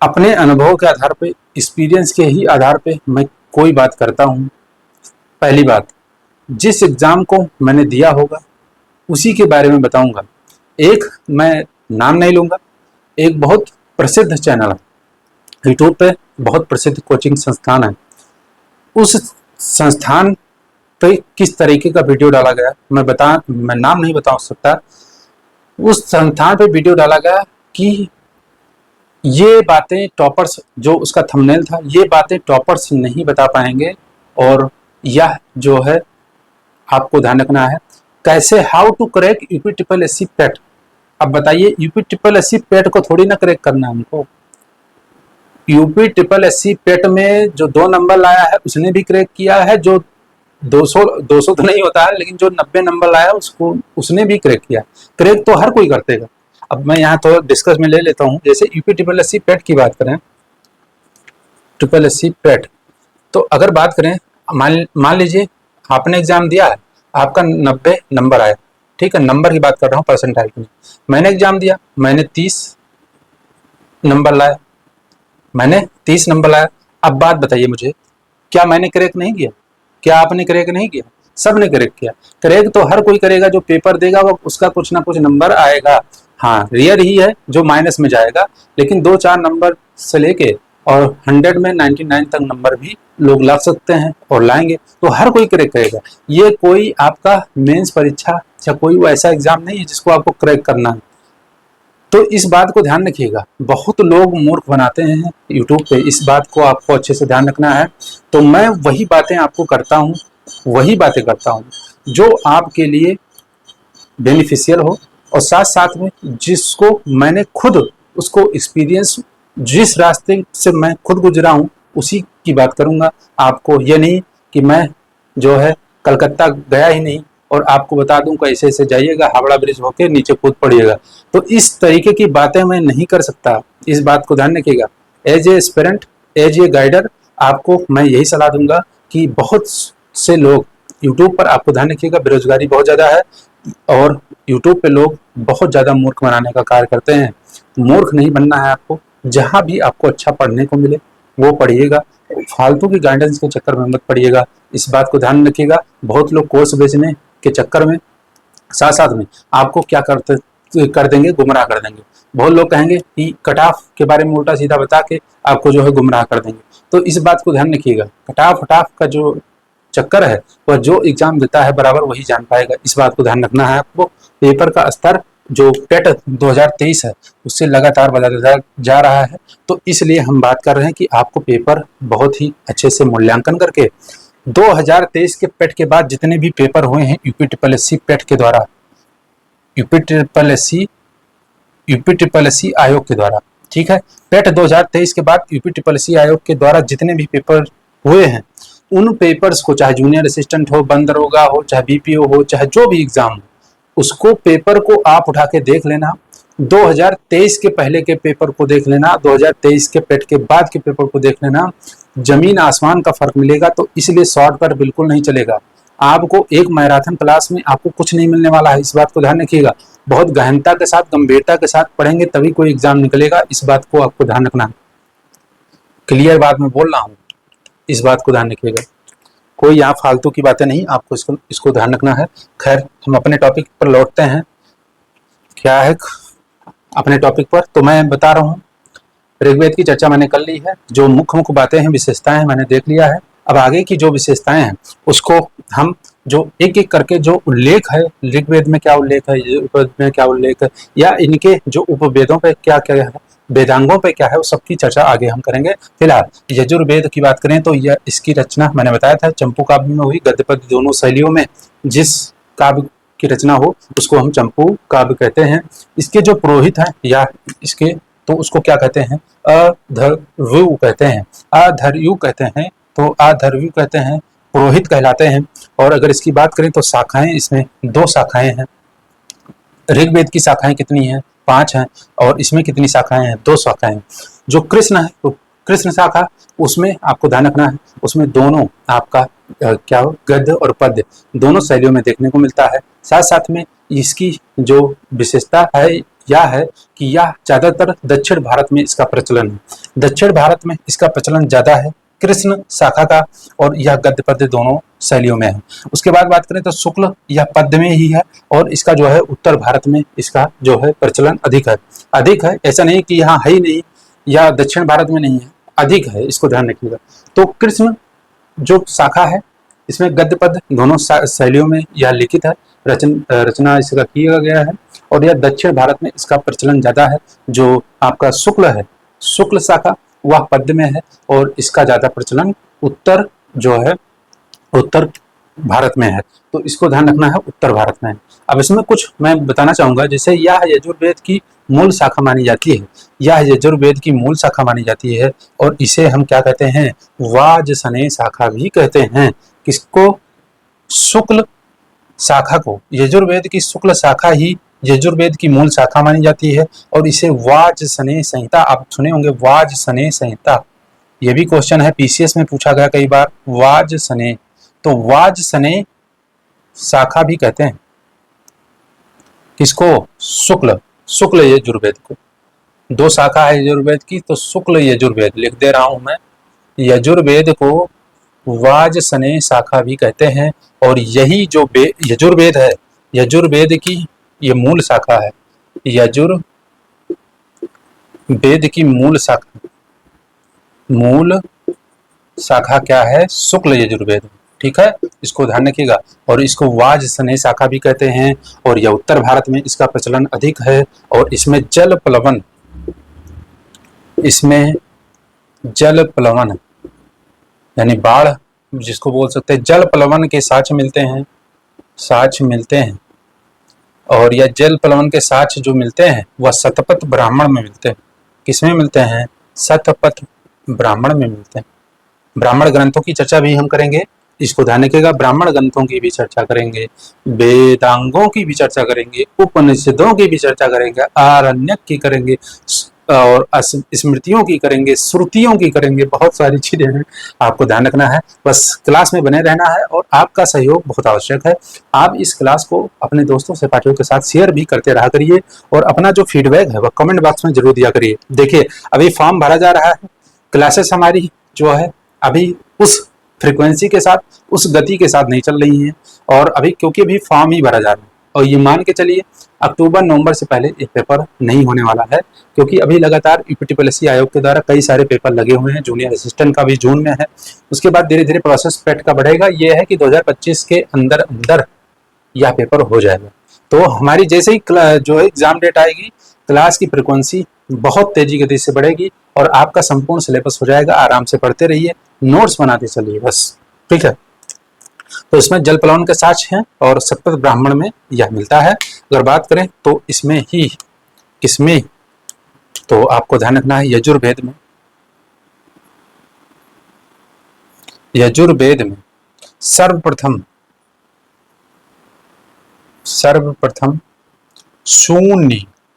अपने अनुभव के आधार पे, एक्सपीरियंस के ही आधार पे मैं कोई बात करता हूँ। पहली बात, जिस एग्जाम को मैंने दिया होगा उसी के बारे में बताऊंगा। एक मैं नाम नहीं लूंगा, एक बहुत प्रसिद्ध चैनल है यूट्यूब पे, बहुत प्रसिद्ध कोचिंग संस्थान है, उस संस्थान पे किस तरीके का वीडियो डाला गया मैं नाम नहीं बता सकता। उस संस्थान पे वीडियो डाला गया कि ये बातें टॉपर्स, जो उसका थंबनेल था, ये बातें टॉपर्स नहीं बता पाएंगे, और यह जो है आपको ध्यान रखना है। कैसे, how to crack UP triple SC PET. अब बताइए, यूपी ट्रिपल एससी पेट को थोड़ी ना क्रैक करना है हमको। यूपी ट्रिपल एससी पेट में जो 2 नंबर लाया है उसने भी क्रैक किया है, जो 200 तो नहीं होता है, लेकिन जो 90 नंबर लाया उसको उसने भी क्रैक किया। क्रैक तो हर कोई करतेगा। अब मैं यहाँ थोड़ा डिस्कस में ले लेता हूँ। जैसे यूपी ट्रिपल एससी पेट की बात करें, ट्रिपल एससी पेट, तो अगर बात करें, मान लीजिए आपने एग्जाम दिया है, आपका 90 नंबर आया, ठीक है, नंबर की बात कर रहा हूँ, परसेंटाइल की। मैंने एग्जाम दिया, मैंने 30 नंबर लाया, मैंने 30 नंबर लाया। अब बात बताइए मुझे, क्या मैंने क्रैक नहीं किया? क्या आपने क्रैक नहीं किया? सब ने क्रैक किया। क्रैक तो हर कोई करेगा, जो पेपर देगा वो उसका कुछ ना कुछ नंबर आएगा। हाँ, रेयर ही है जो माइनस में जाएगा, लेकिन 2-4 नंबर से लेके और 100 में 99 तक नंबर भी लोग ला सकते हैं और लाएंगे, तो हर कोई क्रैक करेगा। ये कोई आपका मेंस परीक्षा या कोई वो ऐसा एग्जाम नहीं है जिसको आपको क्रैक करना है। तो इस बात को ध्यान रखिएगा, बहुत लोग मूर्ख बनाते हैं यूट्यूब पे, इस बात को आपको अच्छे से ध्यान रखना है। तो मैं वही बातें आपको करता हूँ, वही बातें करता हूँ जो आपके लिए बेनिफिशियल हो, और साथ साथ में जिसको मैंने खुद उसको एक्सपीरियंस, जिस रास्ते से मैं खुद गुजरा हूँ उसी की बात करूँगा आपको। ये नहीं कि मैं जो है कलकत्ता गया ही नहीं और आपको बता दूं कैसे ऐसे जाइएगा, हावड़ा ब्रिज होके नीचे कूद पड़िएगा, तो इस तरीके की बातें मैं नहीं कर सकता। इस बात को ध्यान रखिएगा। As a aspirant, as a guider, आपको मैं यही सलाह दूंगा कि बहुत से लोग यूट्यूब पर, आपको ध्यान रखिएगा, बेरोजगारी बहुत ज़्यादा है और यूट्यूब पे लोग बहुत ज़्यादा मूर्ख बनाने का कार्य करते हैं। मूर्ख नहीं बनना है आपको, जहाँ भी आपको अच्छा पढ़ने को मिले वो पढ़िएगा, फालतू की गाइडेंस के चक्कर में मत पड़िएगा। इस बात को ध्यान रखिएगा। बहुत लोग कोर्स बेचने के चक्कर में साथ साथ में आपको क्या कर देंगे, गुमराह कर देंगे। बहुत लोग कहेंगे कि कट ऑफ के बारे में उल्टा सीधा बता के आपको जो है गुमराह कर देंगे। तो इस बात को ध्यान रखिएगा, कट ऑफ का जो चक्कर है वह जो एग्जाम देता है बराबर वही जान पाएगा। इस बात को ध्यान रखना है आपको। पेपर का स्तर जो पेट 2023 है उससे लगातार बदलता जा रहा है, तो इसलिए हम बात कर रहे हैं कि आपको पेपर बहुत ही अच्छे से मूल्यांकन करके 2023 के पेट के बाद जितने भी पेपर हुए हैं यूपी ट्रिपल एससी पेट के द्वारा, यूपी ट्रिपल एससी आयोग के द्वारा, ठीक है, पेट 2023 के बाद यूपी ट्रिपल एससी आयोग के द्वारा जितने भी पेपर हुए हैं उन पेपर्स को, चाहे जूनियर असिस्टेंट हो, बंद दरोगा हो, चाहे बीपीओ हो, चाहे जो भी एग्जाम हो, उसको पेपर को आप उठा के देख लेना। 2023 के पहले के पेपर को देख लेना, 2023 के पेट के बाद के पेपर को देख लेना, जमीन आसमान का फर्क मिलेगा। तो इसलिए शॉर्टकट बिल्कुल नहीं चलेगा। आपको एक मैराथन क्लास में आपको कुछ नहीं मिलने वाला है, इस बात को ध्यान रखिएगा। बहुत गहनता के साथ, गंभीरता के साथ पढ़ेंगे तभी कोई एग्जाम निकलेगा, इस बात को आपको ध्यान रखना है। क्लियर बात मैं बोल रहा हूँ, इस बात को ध्यान रखिएगा। कोई यहाँ फालतू की बातें नहीं, आपको इसको ध्यान रखना है। खैर, हम अपने टॉपिक पर लौटते हैं। क्या है अपने टॉपिक पर, तो मैं बता रहा हूँ, ऋग्वेद की चर्चा मैंने कर ली है, जो मुख्य मुख्य बातें हैं, विशेषताएं मैंने देख लिया है। अब आगे की जो विशेषताएं हैं उसको हम जो एक एक करके जो उल्लेख है, ऋग्वेद में क्या उल्लेख है, यजुर्वेद में क्या उल्लेख है, या इनके जो उपवेदों पे क्या क्या है, वेदांगों पे क्या है, वो सबकी चर्चा आगे हम करेंगे। फिलहाल यजुर्वेद की बात करें तो यह इसकी रचना मैंने बताया था चंपू काव्य में हुई, गद्य पद्य दोनों शैलियों में जिस काव्य की रचना हो उसको हम चंपू काव्य कहते हैं। इसके जो पुरोहित हैं या इसके, तो उसको क्या कहते हैं, अधर्व्यु कहते हैं, अधर्यु कहते हैं, तो अधर्व्यु कहते हैं, पुरोहित कहलाते हैं। और अगर इसकी बात करें तो शाखाएं, इसमें 2 शाखाएं हैं। ऋग्वेद की शाखाएं कितनी हैं, 5 हैं, और इसमें कितनी शाखाएं हैं, 2 शाखाएं हैं। जो कृष्ण है, तो कृष्ण शाखा, उसमें आपको ध्यान रखना है, उसमें दोनों आपका क्या हो, गद्य और पद्य दोनों शैलियों में देखने को मिलता है। साथ साथ में इसकी जो विशेषता है यह है कि यह ज्यादातर दक्षिण भारत में इसका प्रचलन है, दक्षिण भारत में इसका प्रचलन ज्यादा है कृष्ण शाखा का, और यह गद्य पद्य दोनों शैलियों में है। उसके बाद बात करें तो शुक्ल यह पद्य में ही है, और इसका जो है उत्तर भारत में इसका जो है प्रचलन अधिक है, ऐसा नहीं कि यहाँ है ही नहीं या दक्षिण भारत में नहीं है, अधिक है, इसको ध्यान रखिएगा। तो कृष्ण जो शाखा है इसमें गद्य पद्य दोनों शैलियों में यह लिखित है, रचना इसका किया गया है, और यह दक्षिण भारत में इसका प्रचलन ज्यादा है। जो आपका शुक्ल है, शुक्ल शाखा, वह पद्य में है, और इसका ज्यादा प्रचलन उत्तर जो है उत्तर भारत में है, तो इसको ध्यान रखना है, उत्तर भारत में है। अब इसमें कुछ मैं बताना चाहूंगा, जैसे यह यजुर्वेद की मूल शाखा मानी जाती है, यह यजुर्वेद की मूल शाखा मानी जाती है, और इसे हम क्या कहते हैं, वाजसनेय शाखा भी कहते हैं। किसको, शुक्ल शाखा को, यजुर्वेद की शुक्ल शाखा ही यजुर्वेद की मूल शाखा मानी जाती है, और इसे वाजसनेय संहिता, आप सुने होंगे वाजसनेय संहिता, ये भी क्वेश्चन है, पीसीएस में पूछा गया कई बार, वाजसनेय, तो वाजसनेय शाखा भी कहते हैं। किसको, शुक्ल यजुर्वेद को। 2 शाखा है यजुर्वेद की, तो शुक्ल यजुर्वेद लिख दे रहा हूं मैं, यजुर्वेद को वाजसनेय शाखा भी कहते हैं। और यही जो यजुर्वेद है, यजुर्वेद की ये मूल शाखा है, यजुर्वेद की मूल शाखा क्या है, शुक्ल यजुर्वेद, ठीक है, इसको ध्यान रखिएगा। और इसको वाजसनेय शाखा भी कहते हैं, और यह उत्तर भारत में इसका प्रचलन अधिक है, और इसमें जल प्लवन यानी बाढ़ जिसको बोल सकते हैं, जल प्लवन के साक्ष्य मिलते हैं, और यह जल प्लवन के साक्ष्य जो मिलते हैं वह शतपथ ब्राह्मण में मिलते हैं। किसमें मिलते हैं, शतपथ ब्राह्मण में मिलते हैं। ब्राह्मण ग्रंथों की चर्चा भी हम करेंगे, इसको ध्यान रखिएगा, ब्राह्मण ग्रंथों की भी चर्चा करेंगे, वेदांगों की भी चर्चा करेंगे, उपनिषदों की भी चर्चा करेंगे, आरण्यक की करेंगे, और स्मृतियों की करेंगे, श्रुतियों की करेंगे, बहुत सारी चीजें हैं, आपको ध्यान रखना है। बस क्लास में बने रहना है, और आपका सहयोग बहुत आवश्यक है। आप इस क्लास को अपने दोस्तों सहपाठियों के साथ शेयर भी करते रहा करिए, और अपना जो फीडबैक है वह कमेंट बॉक्स में जरूर दिया करिए। देखिए, अभी फॉर्म भरा जा रहा है, क्लासेस हमारी जो है अभी उस फ्रीक्वेंसी के साथ, उस गति के साथ नहीं चल रही है, और अभी क्योंकि अभी फॉर्म ही भरा जा रहा है, और ये मान के चलिए अक्टूबर नवंबर से पहले ये पेपर नहीं होने वाला है, क्योंकि अभी लगातार यूपीटीपीएससी आयोग के द्वारा कई सारे पेपर लगे हुए हैं, जूनियर असिस्टेंट का भी जून में है, उसके बाद धीरे धीरे प्रोसेस पेट का बढ़ेगा। ये है कि 2025 के अंदर अंदर यह पेपर हो जाएगा। तो हमारी जैसे ही जो एग्जाम डेट आएगी, क्लास की फ्रिक्वेंसी बहुत तेजी गति से बढ़ेगी, और आपका संपूर्ण सिलेबस हो जाएगा। आराम से पढ़ते रहिए, नोट्स बनाते चलिए बस, ठीक है। तो इसमें जल प्लवन के साक्ष्य हैं, और शतपथ ब्राह्मण में यह मिलता है। अगर बात करें तो इसमें ही किसमें, तो आपको ध्यान रखना है, यजुर्वेद में सर्वप्रथम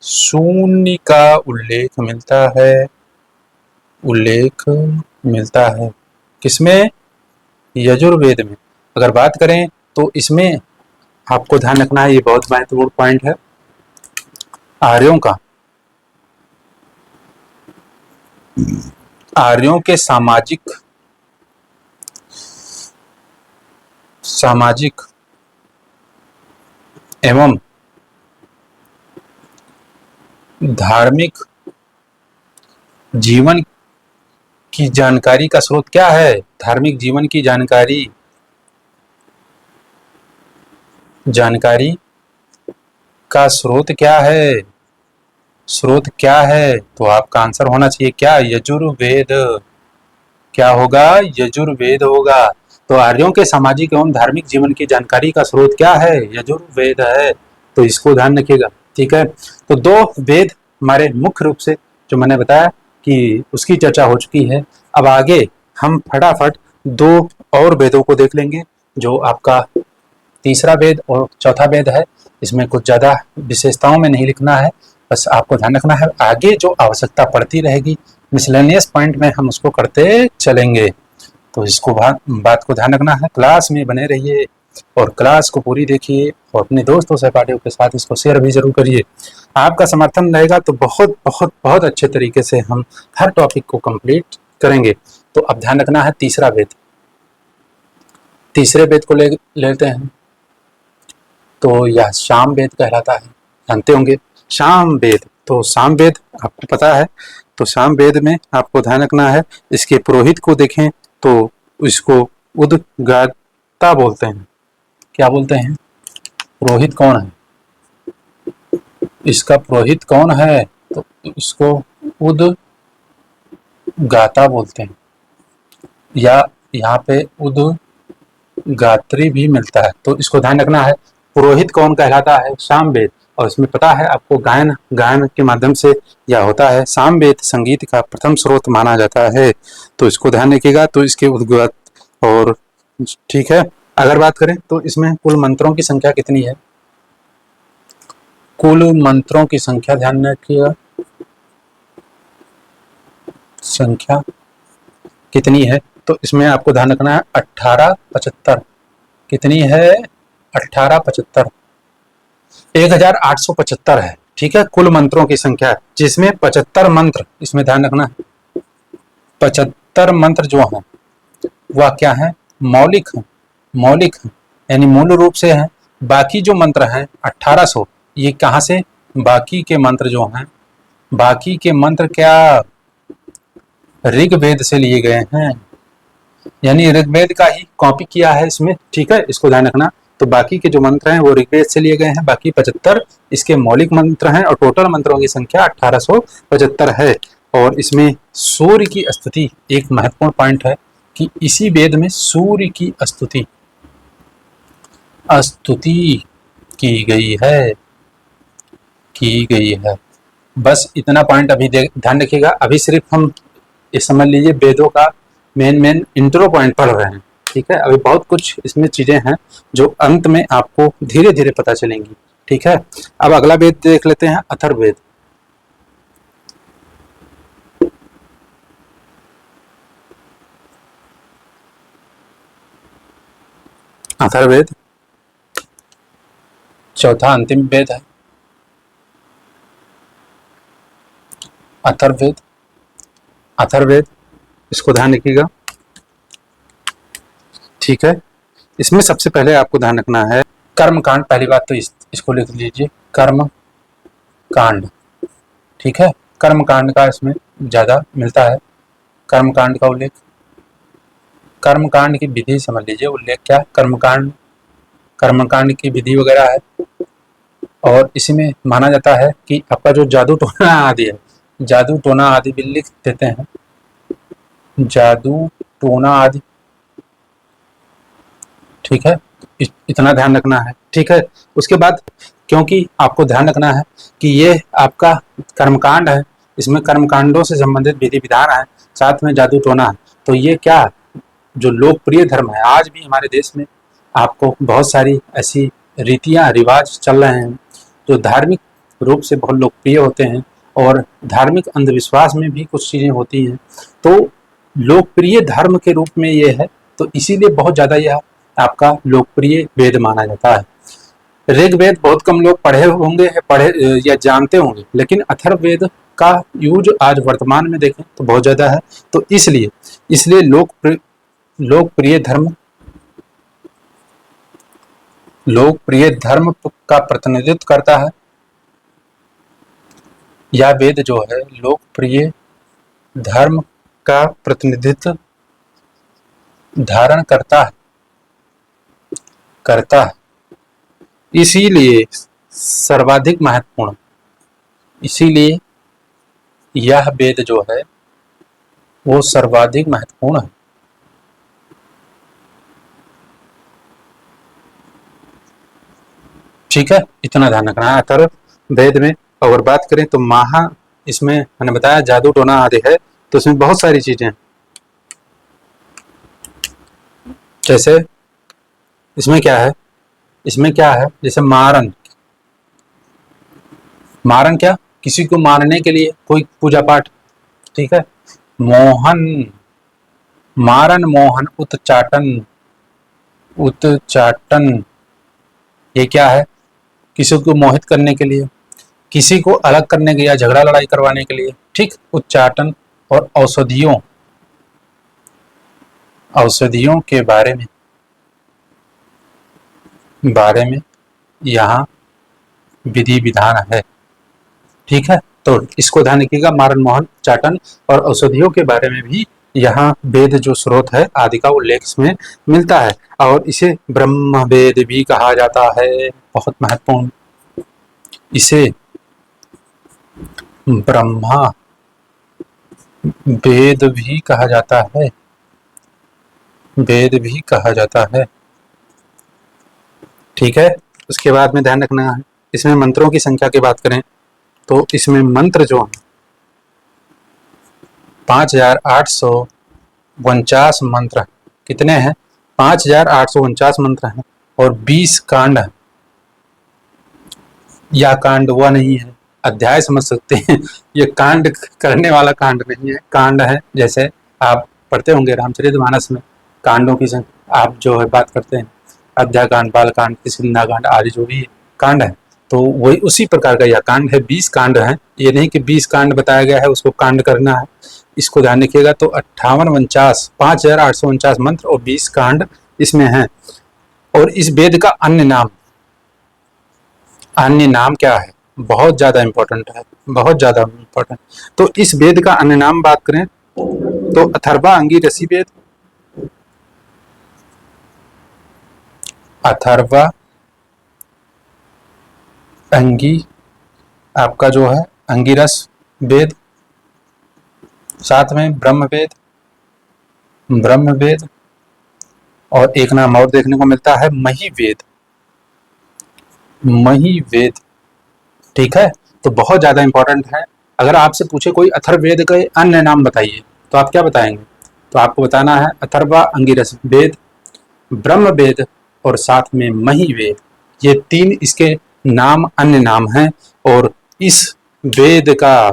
शून्य का उल्लेख मिलता है। किसमें, यजुर्वेद में। अगर बात करें तो इसमें आपको ध्यान रखना है, ये बहुत महत्वपूर्ण पॉइंट है, आर्यों के सामाजिक एवं धार्मिक जीवन की जानकारी का स्रोत क्या है? धार्मिक जीवन की जानकारी का स्रोत क्या है? स्रोत क्या है? तो आपका आंसर होना चाहिए क्या? यजुर्वेद। क्या होगा? यजुर्वेद होगा। तो आर्यों के सामाजिक एवं धार्मिक जीवन की जानकारी का स्रोत क्या है? यजुर्वेद है। तो इसको ध्यान रखिएगा, ठीक है। तो दो वेद हमारे मुख्य रूप से जो मैंने बताया कि उसकी चर्चा हो चुकी है। अब आगे हम फटाफट दो और वेदों को देख लेंगे, जो आपका तीसरा वेद और चौथा वेद है। इसमें कुछ ज़्यादा विशेषताओं में नहीं लिखना है, बस आपको ध्यान रखना है। आगे जो आवश्यकता पड़ती रहेगी मिसलेनियस पॉइंट में हम उसको करते चलेंगे। तो इसको बात को ध्यान रखना है। क्लास में बने रहिए और क्लास को पूरी देखिए और अपने दोस्तों सहपाठियों के साथ इसको शेयर भी जरूर करिए। आपका समर्थन रहेगा तो बहुत बहुत बहुत अच्छे तरीके से हम हर टॉपिक को कंप्लीट करेंगे। तो अब ध्यान रखना है तीसरा वेद। तीसरे वेद को लेते हैं तो यह साम वेद कहलाता है। जानते होंगे साम वेद। तो साम वेद आपको पता है। तो साम वेद में आपको ध्यान रखना है, इसके पुरोहित को देखें तो इसको उद्गाता बोलते हैं। क्या बोलते हैं? पुरोहित कौन है? इसका पुरोहित कौन है? तो इसको उद्गाता बोलते हैं, या यहाँ पे उद्गात्री भी मिलता है। तो इसको ध्यान रखना है, पुरोहित कौन कहलाता है? सामवेद। और इसमें पता है आपको गायन के माध्यम से यह होता है। सामवेद संगीत का प्रथम स्रोत माना जाता है। तो इसको ध्यान रखिएगा। तो इसके उद्गात और ठीक है। अगर बात करें तो इसमें कुल मंत्रों की संख्या कितनी है? कुल मंत्रों की संख्या ध्यान रखिएगा, संख्या कितनी है? तो इसमें आपको ध्यान रखना है 1875। कितनी है? 1875, 1875 है, ठीक है। कुल मंत्रों की संख्या जिसमें 75 मंत्र, इसमें ध्यान रखना है 75 मंत्र जो हैं वह क्या है? मौलिक है। मौलिक है यानी मूल रूप से है। बाकी जो मंत्र हैं 1800, ये कहाँ से? बाकी के मंत्र जो हैं, बाकी के मंत्र क्या ऋग्वेद से लिए गए हैं, यानी ऋग्वेद का ही कॉपी किया है इसमें, ठीक है। इसको ध्यान रखना। तो बाकी के जो मंत्र हैं वो ऋग्वेद से लिए गए हैं, बाकी 75 इसके मौलिक मंत्र हैं और टोटल मंत्रों की संख्या 1875 है। और इसमें सूर्य की स्तुति एक महत्वपूर्ण पॉइंट है कि इसी वेद में सूर्य की स्तुति की गई है। बस इतना पॉइंट अभी ध्यान रखिएगा। अभी सिर्फ हम ये समझ लीजिए वेदों का मेन इंट्रो पॉइंट पढ़ रहे हैं, ठीक है। अभी बहुत कुछ इसमें चीजें हैं जो अंत में आपको धीरे धीरे पता चलेंगी, ठीक है। अब अगला वेद देख लेते हैं, अथर्ववेद। अथर्ववेद चौथा अंतिम वेद है। अथर्ववेद इसको ध्यान रखिएगा, ठीक है। इसमें सबसे पहले आपको ध्यान रखना है कर्म कांड। पहली बात तो इसको लिख लीजिए, कर्म कांड, ठीक है। कर्म कांड का इसमें ज्यादा मिलता है। कर्म कांड का उल्लेख, कर्म कांड की विधि समझ लीजिए। उल्लेख क्या? कर्मकांड की विधि वगैरह है। और इसमें माना जाता है कि आपका जो जादू टोना आदि है, जादू टोना आदि भी लिख देते हैं, जादू टोना आदि, ठीक है। इतना ध्यान रखना है, ठीक है। उसके बाद क्योंकि आपको ध्यान रखना है कि ये आपका कर्मकांड है, इसमें कर्मकांडों से संबंधित विधि विधान है, साथ में जादू टोना है। तो ये क्या जो लोकप्रिय धर्म है, आज भी हमारे देश में आपको बहुत सारी ऐसी रीतियां रिवाज चल रहे हैं जो धार्मिक रूप से बहुत लोकप्रिय होते हैं और धार्मिक अंधविश्वास में भी कुछ चीजें होती हैं। तो लोकप्रिय धर्म के रूप में ये है, तो इसीलिए बहुत ज्यादा यह आपका लोकप्रिय वेद माना जाता है। ऋग्वेद बहुत कम लोग पढ़े या जानते होंगे, लेकिन अथर्ववेद का यूज आज वर्तमान में देखें तो बहुत ज्यादा है। तो इसलिए लोकप्रिय धर्म लोकप्रिय धर्म का प्रतिनिधित्व करता है। यह वेद जो है लोकप्रिय धर्म का प्रतिनिधित्व धारण करता है, इसीलिए सर्वाधिक महत्वपूर्ण, इसीलिए यह वेद जो है वो सर्वाधिक महत्वपूर्ण है। ठीक है, इतना ध्यान रखना है। अथर्ववेद में अगर बात करें तो इसमें मैंने बताया जादू टोना आदि है, तो इसमें बहुत सारी चीजें हैं। जैसे इसमें क्या है, जैसे मारन क्या, किसी को मारने के लिए कोई पूजा पाठ। ठीक है, मारन मोहन उत्चाटन, ये क्या है, किसी को मोहित करने के लिए, किसी को अलग करने के लिए या झगड़ा लड़ाई करवाने के लिए। ठीक, उच्चाटन। और औषधियों के बारे में यहाँ विधि विधान है। ठीक है, तो इसको ध्यान रखिएगा, मारन मोहन चाटन और औषधियों के बारे में भी यहाँ वेद जो स्रोत है आदि का उल्लेख इसमें मिलता है। और इसे ब्रह्म वेद भी कहा जाता है, बहुत महत्वपूर्ण, इसे ब्रह्मा वेद भी कहा जाता है। ठीक है, उसके बाद में ध्यान रखना है, इसमें मंत्रों की संख्या की बात करें तो इसमें मंत्र जो है 5849 मंत्र, कितने हैं, 5849 मंत्र हैं और 20 कांड हैं। यह कांड हुआ नहीं है, अध्याय समझ सकते हैं, ये कांड करने वाला कांड नहीं है, कांड है। जैसे आप पढ़ते होंगे रामचरितमानस में कांडों की आप जो है बात करते हैं, अध्याय कांड, बाल कांड, किष्किंधा कांड आदि जो भी कांड है, तो वही उसी प्रकार का यह कांड है। 20 कांड है, ये नहीं कि 20 कांड बताया गया है उसको कांड करना है, इसको ध्यान रखिएगा। तो 5849 मंत्र और 20 कांड इसमें हैं। और इस वेद का अन्य नाम क्या है, बहुत ज्यादा इंपॉर्टेंट है, बहुत ज्यादा इंपॉर्टेंट। तो इस वेद का अन्य नाम बात करें तो अथर्वा अंगी रसी वेद, अथर्वा अंगी आपका जो है अंगिरस वेद, साथ में ब्रह्म वेद, और एक नाम और देखने को मिलता है मही वेद। ठीक है, तो बहुत ज्यादा इंपॉर्टेंट है। अगर आपसे पूछे कोई अथर्ववेद के अन्य नाम बताइए तो आप क्या बताएंगे, तो आपको बताना है अथर्वा अंगिरस वेद, ब्रह्म वेद और साथ में मही वेद, ये 3 इसके नाम अन्य नाम हैं। और इस वेद का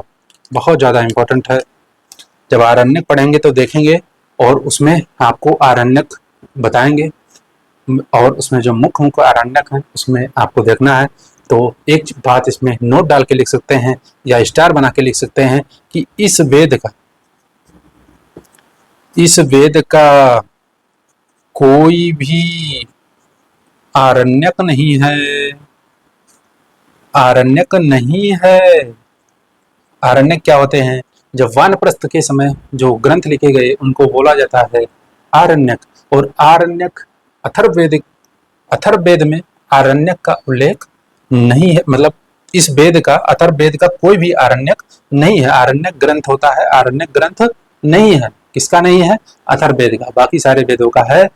बहुत ज्यादा इंपॉर्टेंट है। जब आरण्यक पढ़ेंगे तो देखेंगे और उसमें आपको आरण्यक बताएंगे, और उसमें जो मुख्य आरण्यक है उसमें आपको देखना है। तो एक बात इसमें नोट डाल के लिख सकते हैं या स्टार बना के लिख सकते हैं कि इस वेद का कोई भी आरण्यक नहीं है, आरण्यक क्या होते हैं, जब वानप्रस्थ के समय जो ग्रंथ लिखे गए उनको बोला जाता है आरण्यक। और आरण्यक अथर्ववेद में आरण्यक का उल्लेख नहीं है, मतलब इस वेद का, अथर्ववेद का कोई भी आरण्यक नहीं है। आरण्यक ग्रंथ होता है, आरण्यक ग्रंथ नहीं है। किसका नहीं है, अथर्ववेद का, बाकी सारे वेदों का है।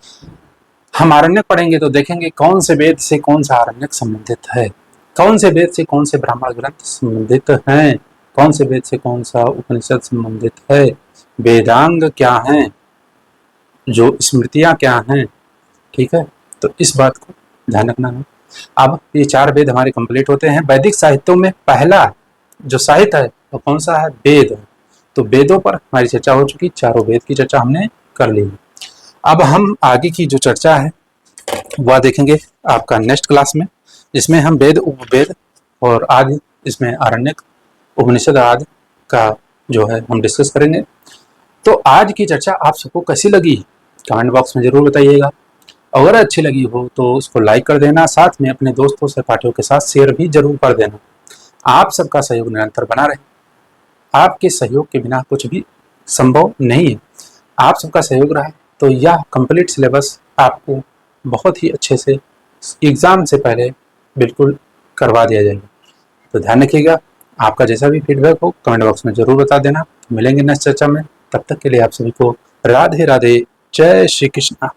हम आरण्यक पढ़ेंगे तो देखेंगे कौन से वेद से कौन सा आरण्यक संबंधित है, कौन से वेद से कौन से ब्राह्मण ग्रंथ संबंधित हैं, कौन से वेद से कौन सा उपनिषद संबंधित है, वेदांग क्या हैं, जो स्मृतियां क्या हैं। ठीक है, तो इस बात को ध्यान रखना है। अब ये 4 वेद हमारे कंप्लीट होते हैं। वैदिक साहित्यों में पहला जो साहित्य है वो कौन सा है, वेद। तो वेदों पर हमारी चर्चा हो चुकी, चारों वेद की चर्चा हमने कर ली। अब हम आगे की जो चर्चा है वह देखेंगे आपका नेक्स्ट क्लास में, जिसमें हम वेद, उपवेद और आदि, इसमें आरण्यक, उपनिषद आदि का जो है हम डिस्कस करेंगे। तो आज की चर्चा आप सबको कैसी लगी कमेंट बॉक्स में जरूर बताइएगा। अगर अच्छी लगी हो तो उसको लाइक कर देना, साथ में अपने दोस्तों सहपाठियों के साथ शेयर भी जरूर कर देना। आप सबका सहयोग निरंतर बना रहे। आपके सहयोग के बिना कुछ भी संभव नहीं है। आप सबका सहयोग रहा तो यह कंप्लीट सिलेबस आपको बहुत ही अच्छे से एग्ज़ाम से पहले बिल्कुल करवा दिया जाएगा। तो ध्यान रखिएगा। आपका जैसा भी फीडबैक हो कमेंट बॉक्स में ज़रूर बता देना। मिलेंगे नेक्स्ट चर्चा में। तब तक के लिए आप सभी को राधे राधे। जय श्री कृष्णा।